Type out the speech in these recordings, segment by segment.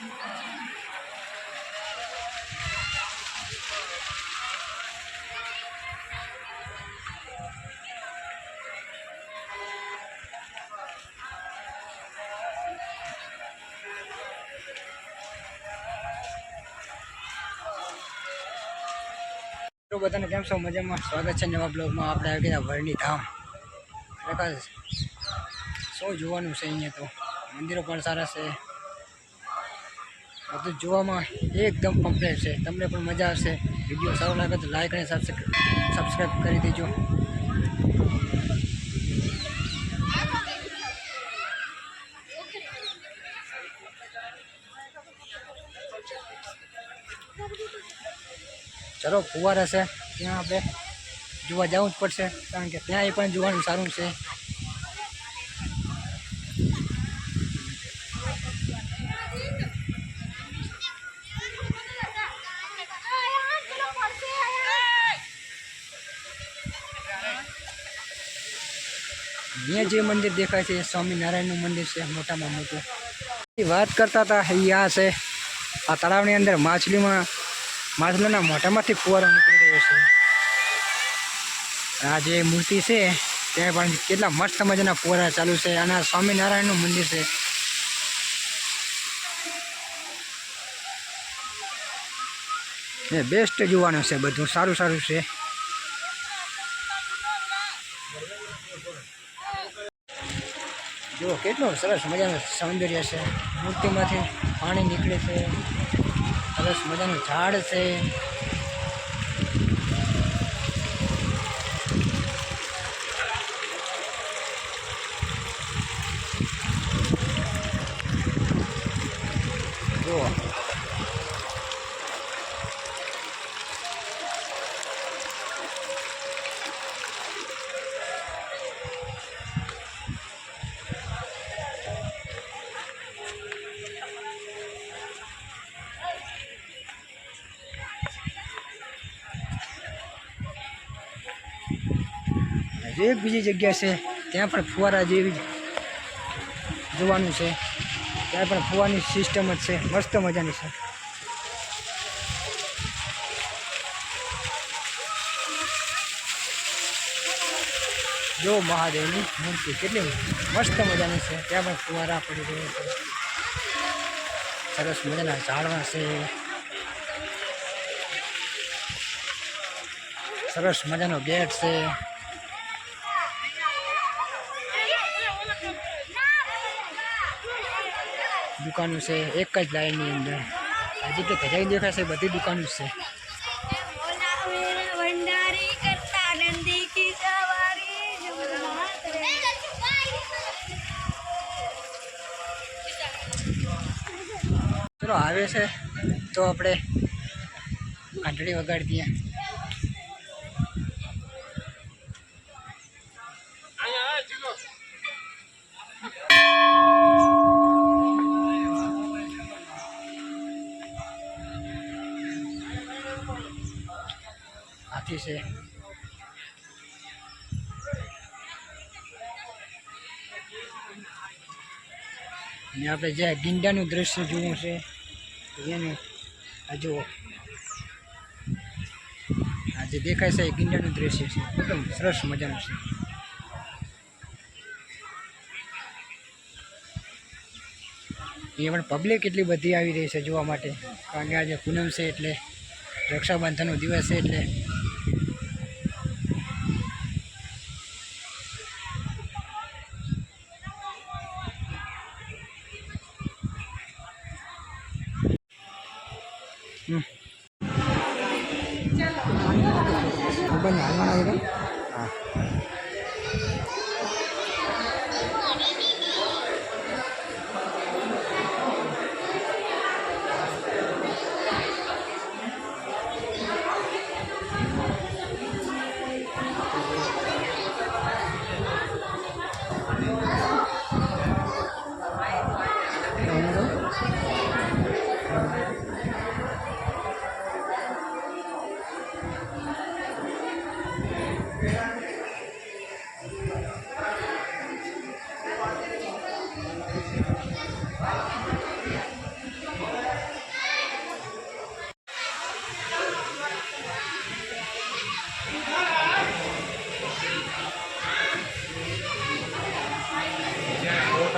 બધાને કેમ છો? મજામાં? સ્વાગત છે નવા બ્લોગમાં. આપણે આવી ગયા વરણી ધામ. ખરેખર શું જોવાનું છે અહીંયા તો. મંદિરો પણ સારા છે, બધું જોવામાં એકદમ કમ્પ્લીટ છે. તમને પણ મજા આવશે. વિડીયો સારો લાગે તો લાઈક અને સબસ્ક્રાઈબ કરી દેજો. ચલો ફુવારા છે ત્યાં આપણે જોવા જવું જ પડશે, કારણ કે ત્યાં એ પણ જોવાનું સારું છે. અહીંયા જે મંદિર દેખાય છે એ સ્વામિનારાયણનું મંદિર છે, મોટામાં મોટું. વાત કરતા હતા અહીંયા છે આ તળાવની અંદર માછલીના મોઢામાંથી ફુવારો નીકળી રહ્યો છે. આ જે મૂર્તિ છે ત્યાં પણ કેટલા મસ્ત મજાના ફુવારા ચાલુ છે. અને આ સ્વામિનારાયણનું મંદિર છે. એ બેસ્ટ જોવાનું છે, બધું સારું સારું છે. જો કેટલું સરસ મજાનું સૌંદર્ય છે. મૂર્તિમાંથી પાણી નીકળે છે, સરસ મજાનું ઝાડ છે. જુઓ એક બીજી જગ્યા છે ત્યાં પણ ફુવારા જેવી જોવાનું છે. ત્યાં પણ ફુવાની સિસ્ટમ જ છે, મસ્ત મજાની છે. જો મહાદેવની મૂર્તિ કેટલી મસ્ત મજાની છે. ત્યાં પણ ફુવારા પડી રહ્યા છે. સરસ મજાના ઝાડવા છે, સરસ મજાનો ગેટ છે. દુકાનો છે એક જ લાઈનની અંદર. આ જેટલી ધજાઈ દેખાશે બધી દુકાનો છે. ચલો આવે છે તો આપણે ઘંટડી વગાડી દઈએ. હાથી છે. અને આપણે જે ગીંડાનું દ્રશ્ય જોવું છે એનું જુઓ. આ જે દેખાય છે એ ગીંડાનું દ્રશ્ય છે, એકદમ સરસ મજાનું છે. એ પણ પબ્લિક એટલી બધી આવી રહી છે જોવા માટે, કારણ કે આજે પૂનમ છે એટલે રક્ષાબંધનનો દિવસ છે એટલે.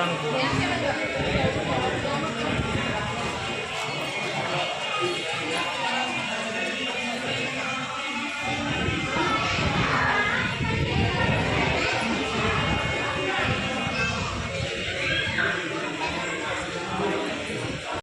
રાણુપુરા